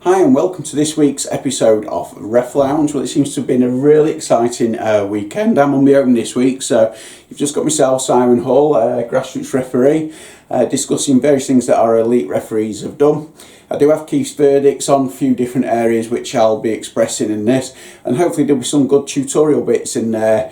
Hi and welcome to this week's episode of Ref Lounge. Well, it seems to have been a really exciting weekend. I'm on my own this week, so you've just got myself, Simon Hall, grassroots referee, discussing various things that our elite referees have done. I do have Keith's verdicts on a few different areas which I'll be expressing in this, and hopefully there'll be some good tutorial bits in there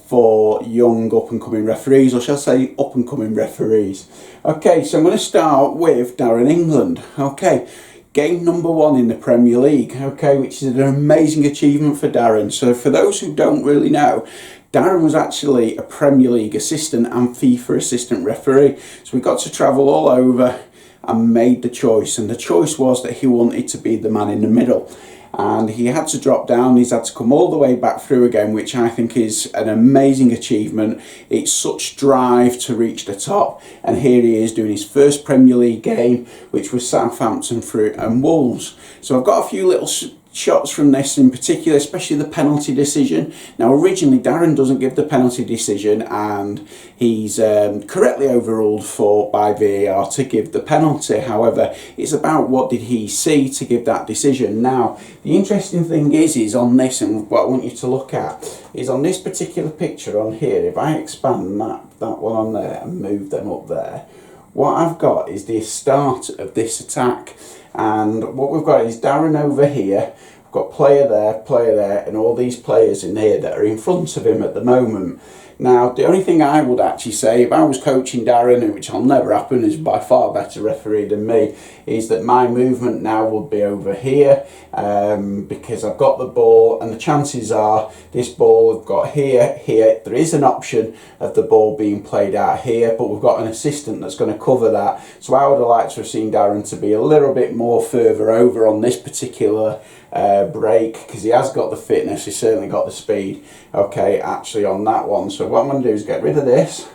for young up-and-coming referees, or shall I say up-and-coming referees. Okay, so I'm going to start with Darren England. Okay. Game number 1 in the Premier League, okay, which is an amazing achievement for Darren. So for those who don't really know, Darren was actually a Premier League assistant and FIFA assistant referee. So we got to travel all over and made the choice. And the choice was that he wanted to be the man in the middle. And he had to drop down, he's had to come all the way back through again, which I think is an amazing achievement. It's such drive to reach the top, and here he is doing his first Premier League game, which was Southampton and Wolves. So I've got a few little shots from this in particular, especially the penalty decision. Now originally Darren doesn't give the penalty decision, and he's correctly overruled by VAR to give the penalty. However, it's about what did he see to give that decision. Now the interesting thing is on this, and what I want you to look at is on this particular picture on here. If I expand that one on there and move them up there, what I've got is the start of this attack. And what we've got is Darren over here, we've got player there, and all these players in here that are in front of him at the moment. Now, the only thing I would actually say, if I was coaching Darren, which will never happen, is by far better referee than me, is that my movement now would be over here, because I've got the ball, and the chances are this ball we've got here. There is an option of the ball being played out here, but we've got an assistant that's going to cover that. So I would have liked to have seen Darren to be a little bit more further over on this particular break, because he has got the fitness, he's certainly got the speed, okay, actually on that one. So what I'm going to do is get rid of this,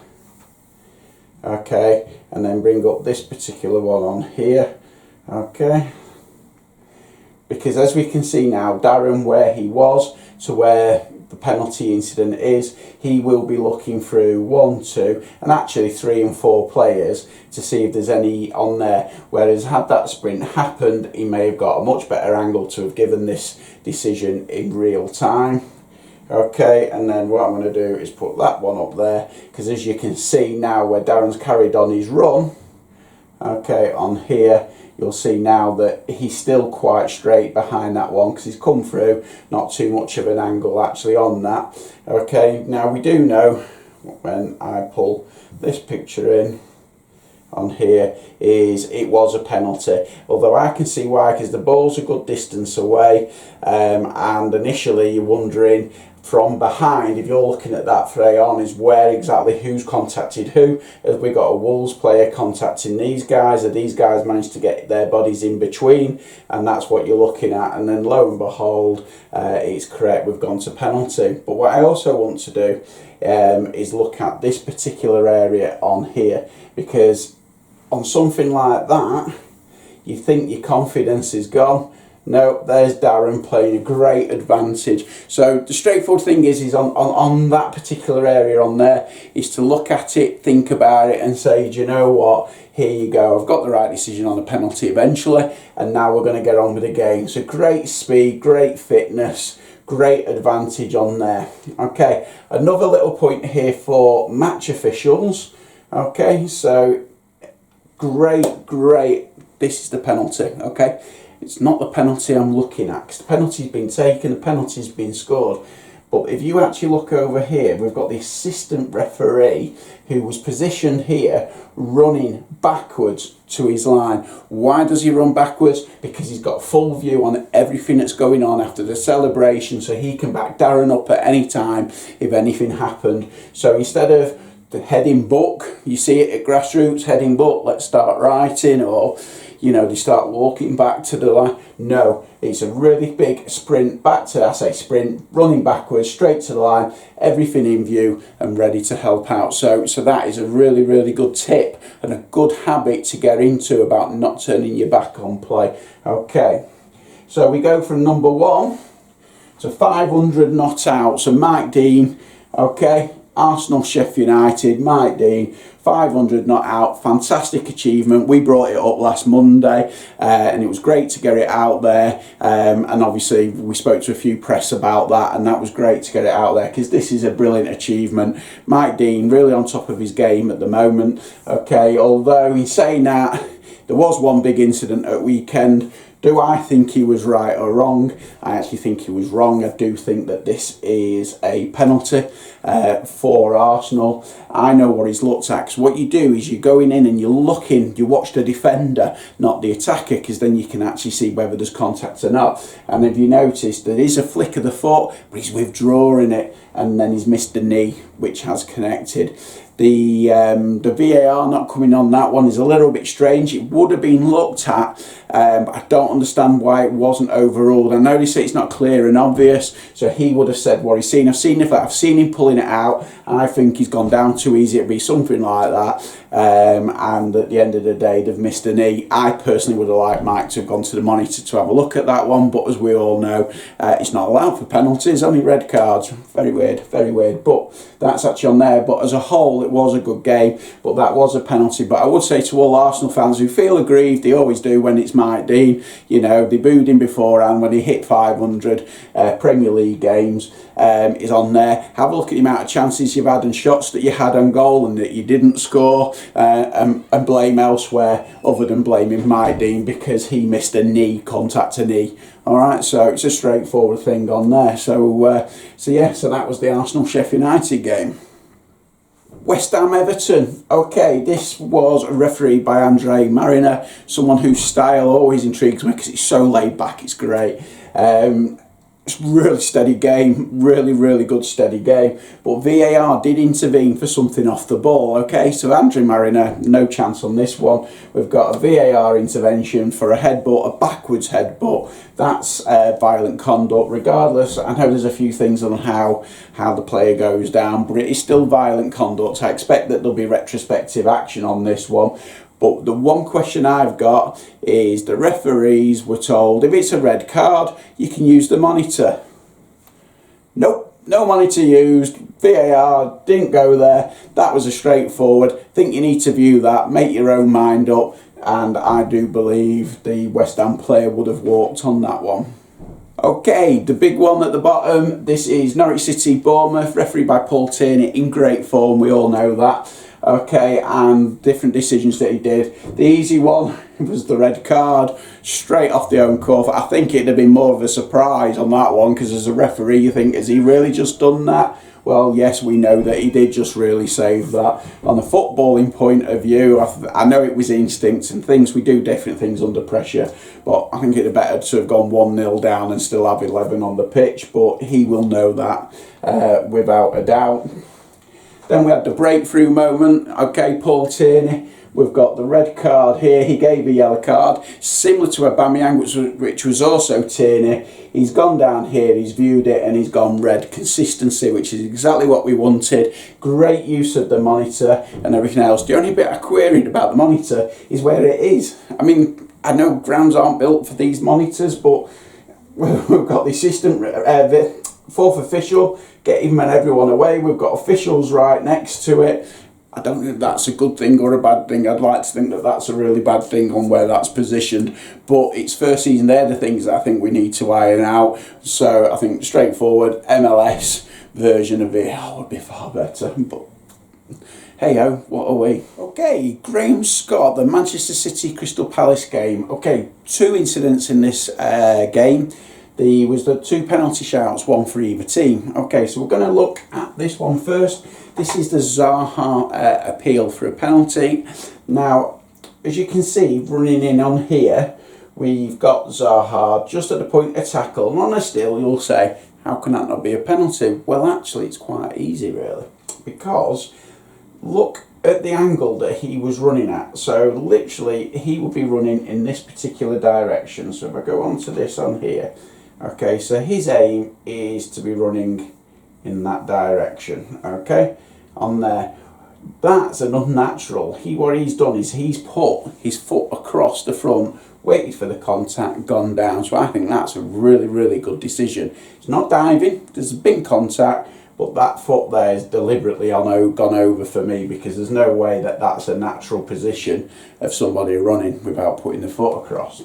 okay, and then bring up this particular one on here, okay, because as we can see now, Darren, where he was to where the penalty incident is, he will be looking through 1, 2 and actually 3 and 4 players to see if there's any on there, whereas had that sprint happened, he may have got a much better angle to have given this decision in real time. Okay, and then what I'm going to do is put that one up there, because as you can see now where Darren's carried on his run, okay, on here, you'll see now that he's still quite straight behind that one, because he's come through, not too much of an angle actually on that. Okay, now we do know when I pull this picture in on here is it was a penalty, although I can see why, because the ball's a good distance away, and initially you're wondering from behind, if you're looking at that fray on, is where exactly who's contacted who. Have we got a Wolves player contacting these guys, or these guys managed to get their bodies in between, and that's what you're looking at. And then lo and behold, it's correct, we've gone to penalty. But what I also want to do is look at this particular area on here, because on something like that you think your confidence is gone. No, there's Darren playing a great advantage. So the straightforward thing is on that particular area on there, is to look at it, think about it, and say, do you know what, here you go, I've got the right decision on a penalty eventually, and now we're going to get on with the game. So great speed, great fitness, great advantage on there. Okay, another little point here for match officials. Okay, so great, this is the penalty, okay. It's not the penalty I'm looking at, because the penalty's been taken, the penalty's been scored. But if you actually look over here, we've got the assistant referee who was positioned here running backwards to his line. Why does he run backwards? Because he's got full view on everything that's going on after the celebration, so he can back Darren up at any time if anything happened. So instead of the heading book, you see it at grassroots, heading book, let's start writing, or you know, they start walking back to the line. No, it's a really big sprint back to, I say sprint, running backwards, straight to the line, everything in view and ready to help out. So that is a really good tip and a good habit to get into about not turning your back on play. Okay, so we go from number 1 to 500 not out. So Mike Dean, okay, Arsenal, Sheff United, Mike Dean, 500 not out, fantastic achievement. We brought it up last Monday and it was great to get it out there, and obviously we spoke to a few press about that, and that was great to get it out there because this is a brilliant achievement. Mike Dean really on top of his game at the moment. Okay, although in saying that, there was one big incident at weekend. Do I think he was right or wrong? I actually think he was wrong. I do think that this is a penalty for Arsenal. I know what he's looked at, because what you do is you're going in and you're looking, you watch the defender, not the attacker, because then you can actually see whether there's contact or not. And if you notice, there is a flick of the foot, but he's withdrawing it, and then he's missed the knee, which has connected. The VAR not coming on that one is a little bit strange. It would have been looked at, but I don't understand why it wasn't overruled. I know they say it's not clear and obvious, so he would have said what he's seen. I've seen him pulling it out, and I think he's gone down too easy. It'd be something like that. And at the end of the day, they've missed a knee. I personally would have liked Mike to have gone to the monitor to have a look at that one, but as we all know, it's not allowed for penalties, only red cards. Very weird, very weird. But that's actually on there. But as a whole, it was a good game, but that was a penalty. But I would say to all Arsenal fans who feel aggrieved, they always do when it's Mike Dean, you know, they booed him beforehand when he hit 500 Premier League games, is on there. Have a look at the amount of chances you've had and shots that you had on goal and that you didn't score, and blame elsewhere other than blaming Mike Dean because he missed a knee, contact a knee. Alright, so it's a straightforward thing on there. So that was the Arsenal Sheff United game. West Ham Everton. Okay, this was refereed by Andre Mariner, someone whose style always intrigues me because it's so laid back, it's great. It's a really steady game, really good steady game, but VAR did intervene for something off the ball. Okay, so Andre Mariner, no chance on this one. We've got a VAR intervention for a headbutt, a backwards headbutt. That's violent conduct. Regardless, I know there's a few things on how the player goes down, but it is still violent conduct. I expect that there'll be retrospective action on this one. But the one question I've got is the referees were told if it's a red card, you can use the monitor. Nope, no monitor used. VAR didn't go there. That was a straightforward. Think you need to view that, make your own mind up, and I do believe the West Ham player would have walked on that one. Okay, the big one at the bottom, this is Norwich City Bournemouth, refereed by Paul Tierney, in great form, we all know that. Okay, and different decisions that he did. The easy one was the red card, straight off the own cuff. I think it'd have been more of a surprise on that one, because as a referee you think, has he really just done that? Well, yes, we know that he did just really save that. On a footballing point of view, I know it was instinct and things, we do different things under pressure, but I think it'd be better to have gone 1-0 down and still have 11 on the pitch, but he will know that without a doubt. Then we had the breakthrough moment. Okay, Paul Tierney, we've got the red card here. He gave a yellow card, similar to Aubameyang, which was also Tierney. He's gone down here, he's viewed it, and he's gone red. Consistency, which is exactly what we wanted. Great use of the monitor and everything else. The only bit I queried about the monitor is where it is. I mean, I know grounds aren't built for these monitors, but we've got the assistant, fourth official, getting everyone away. We've got officials right next to it. I don't think that's a good thing or a bad thing. I'd like to think that that's a really bad thing on where that's positioned. But it's first season, they're the things that I think we need to iron out. So I think straightforward MLS version of it would be far better. But hey-ho, what are we? Okay, Graham Scott, the Manchester City Crystal Palace game. Okay, two incidents in this game. There was the two penalty shouts, one for either team. Okay, so we're going to look at this one first. This is the Zaha appeal for a penalty. Now, as you can see, running in on here, we've got Zaha just at the point of tackle. And on a still, you'll say, how can that not be a penalty? Well, actually, it's quite easy, really. Because, look at the angle that he was running at. So, literally, he will be running in this particular direction. So, if I go on to this on here, okay, so his aim is to be running in that direction, okay, on there. That's an unnatural. What he's done is he's put his foot across the front, waited for the contact, gone down. So I think that's a really good decision. It's not diving, there's been contact, but that foot there is deliberately gone over for me, because there's no way that that's a natural position of somebody running without putting the foot across.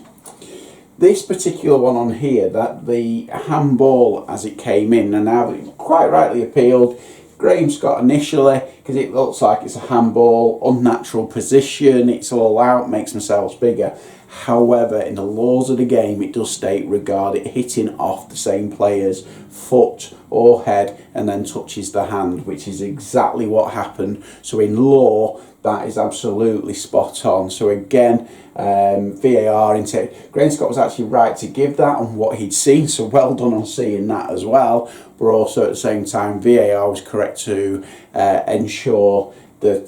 This particular one on here, that the handball as it came in, and now quite rightly appealed, Graham Scott initially, because it looks like it's a handball, unnatural position, it's all out, makes themselves bigger. However, in the laws of the game, it does state regard it hitting off the same player's foot or head and then touches the hand, which is exactly what happened. So in law, that is absolutely spot on. So again, VAR into Graham Scott was actually right to give that on what he'd seen, so well done on seeing that as well. But also at the same time, VAR was correct to ensure that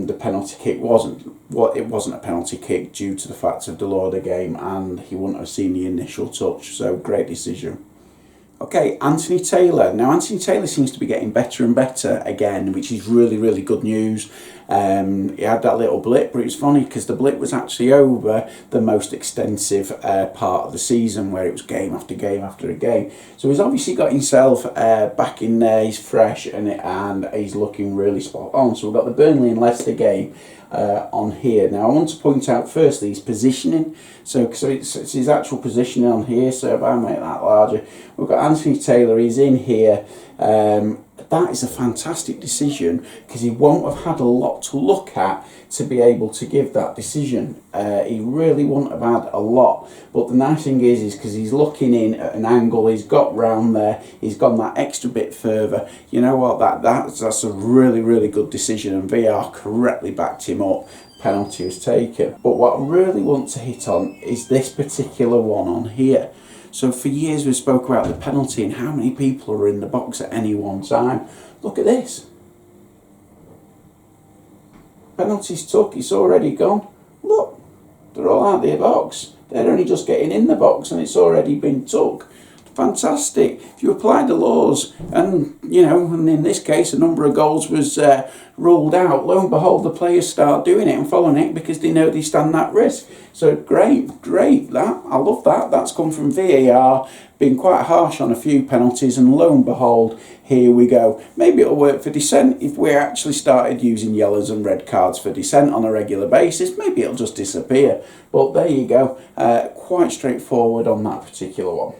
the penalty kick wasn't a penalty kick due to the fact of the law of the game, and he wouldn't have seen the initial touch. So great decision. Okay, Anthony Taylor. Now Anthony Taylor seems to be getting better and better again, which is really, really good news. He had that little blip, but it's funny because the blip was actually over the most extensive part of the season, where it was game after game after a game. So he's obviously got himself back in there, he's fresh, and he's looking really spot on. So we've got the Burnley and Leicester game on here. Now I want to point out firstly his positioning. So it's his actual positioning on here. So if I make that larger, we've got Anthony Taylor, he's in here. That is a fantastic decision, because he won't have had a lot to look at to be able to give that decision. He really wouldn't have had a lot, but the nice thing is because he's looking in at an angle, he's got round there, he's gone that extra bit further. You know what, that's a really, really good decision, and VR correctly backed him up. Penalty was taken. But what I really want to hit on is this particular one on here. So for years we've spoke about the penalty and how many people are in the box at any one time. Look at this. Penalty's took, it's already gone. Look, they're all out of the box. They're only just getting in the box and it's already been took. Fantastic. If you apply the laws, and and in this case a number of goals was ruled out, lo and behold the players start doing it and following it because they know they stand that risk. So great, that, I love that. That's come from VAR, been quite harsh on a few penalties, and lo and behold, here we go. Maybe it'll work for dissent if we actually started using yellows and red cards for dissent on a regular basis. Maybe it'll just disappear. But there you go, quite straightforward on that particular one.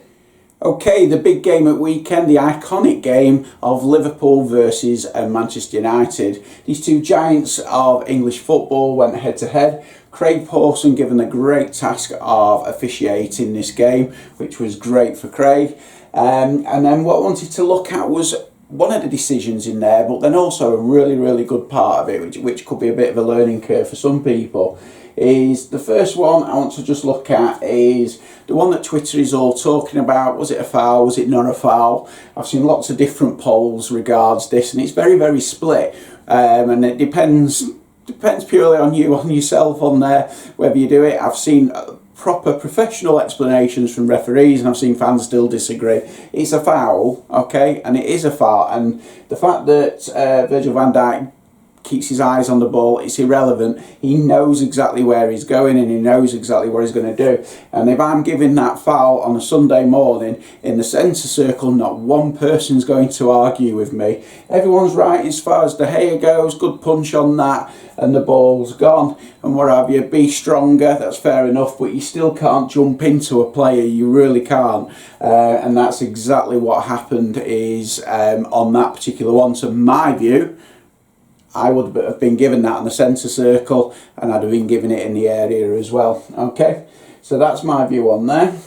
Okay, the big game at weekend, the iconic game of Liverpool versus Manchester United. These two giants of English football went head to head. Craig Pawson given the great task of officiating this game, which was great for Craig. And then what I wanted to look at was one of the decisions in there, but then also a really, really good part of it, which could be a bit of a learning curve for some people. Is the first one I want to just look at is the one that Twitter is all talking about. Was it a foul? Was it not a foul? I've seen lots of different polls regards this, and it's very, very split. And it depends purely on you, on yourself on there, whether you do it. I've seen proper professional explanations from referees, and I've seen fans still disagree. It's a foul, okay, and it is a foul. And the fact that Virgil van Dijk keeps his eyes on the ball, it's irrelevant. He knows exactly where he's going and he knows exactly what he's going to do. And if I'm giving that foul on a Sunday morning in the centre circle, not one person's going to argue with me. Everyone's right as far as De Gea goes, good punch on that, and the ball's gone, and what have you. Be stronger, that's fair enough, but you still can't jump into a player, you really can't. And that's exactly what happened is on that particular one. So my view, I would have been given that in the centre circle, and I'd have been given it in the area as well. Okay, so that's my view on there.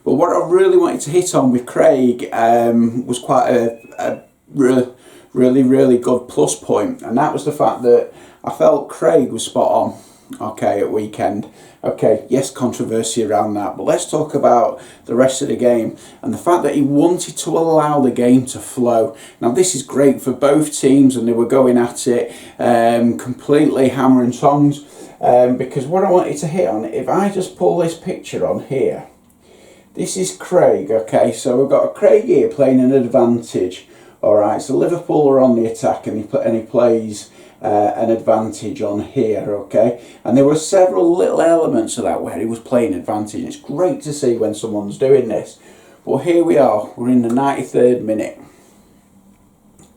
But what I really wanted to hit on with Craig was quite a really, really good plus point, and that was the fact that I felt Craig was spot on. Okay, at weekend. Okay, yes, controversy around that, but let's talk about the rest of the game and the fact that he wanted to allow the game to flow. Now this is great for both teams, and they were going at it completely hammer and tongs, because what I wanted to hit on, if I just pull this picture on here, this is Craig. Okay, so we've got a Craig here playing an advantage. Alright, so Liverpool are on the attack, and he plays an advantage on here, okay, and there were several little elements of that where he was playing advantage, and it's great to see when someone's doing this. But here we are, we're in the 93rd minute.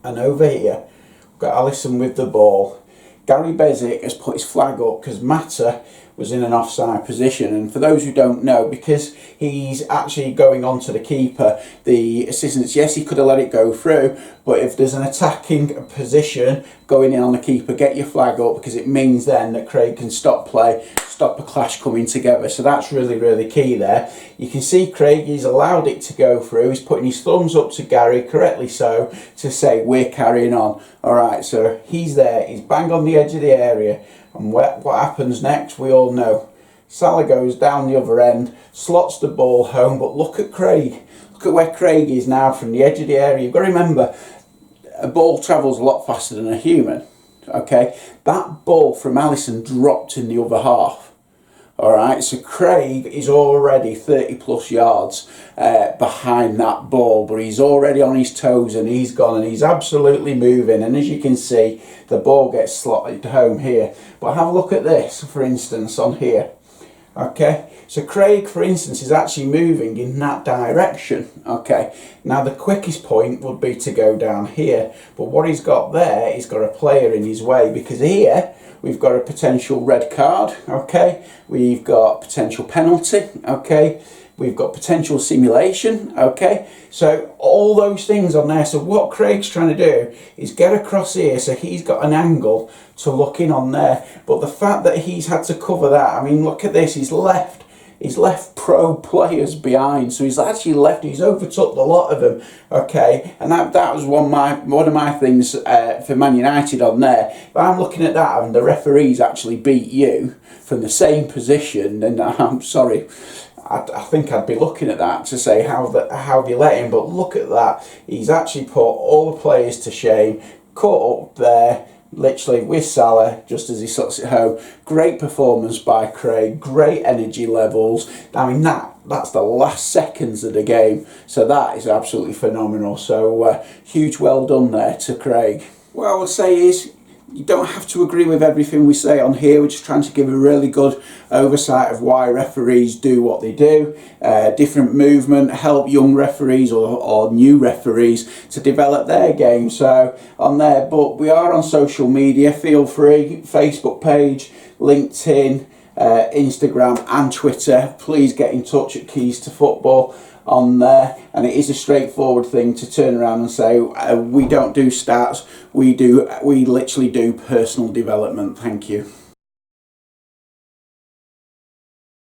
And over here, we've got Alisson with the ball. Gary Bezic has put his flag up because Mata was in an offside position, and for those who don't know, because he's actually going on to the keeper, the assistants, yes, he could have let it go through, but if there's an attacking position going in on the keeper, get your flag up, because it means then that Craig can stop play, stop a clash coming together. So that's really, really key there. You can see Craig, he's allowed it to go through, he's putting his thumbs up to Gary, correctly so, to say we're carrying on. Alright, so he's there, he's bang on the edge of the area. And what happens next, we all know. Salah goes down the other end, slots the ball home, but look at Craig. Look at where Craig is now from the edge of the area. You've got to remember, a ball travels a lot faster than a human. Okay, that ball from Alisson dropped in the other half. Alright, so Craig is already 30 plus yards behind that ball, but he's already on his toes and he's gone and he's absolutely moving, and as you can see, the ball gets slotted home here. But have a look at this, for instance, on here. Okay, so Craig, for instance, is actually moving in that direction. Okay, now the quickest point would be to go down here, but what he's got there, he's got a player in his way, because here we've got a potential red card. Okay, we've got potential penalty. Okay, we've got potential simulation. Okay, so all those things on there. So what Craig's trying to do is get across here, so he's got an angle to look in on there. But the fact that he's had to cover that, I mean, look at this, he's left pro players behind, so he's overtook a lot of them. Okay, and that was one of my things for Man United on there. If I'm looking at that and the referees actually beat you from the same position, then I'm sorry, I think I'd be looking at that to say how they let him. But look at that, he's actually put all the players to shame, caught up there literally with Salah just as he slots it home. Great performance by Craig, great energy levels. I mean, that's the last seconds of the game, so that is absolutely phenomenal. So huge well done there to Craig. What I would say is, you don't have to agree with everything we say on here. We're just trying to give a really good oversight of why referees do what they do. Different movement, help young referees or new referees to develop their game. So on there, but we are on social media. Feel free, Facebook page, LinkedIn, Instagram and Twitter. Please get in touch at Keys to Football on there, and it is a straightforward thing to turn around and say we don't do stats, we literally do personal development. Thank you.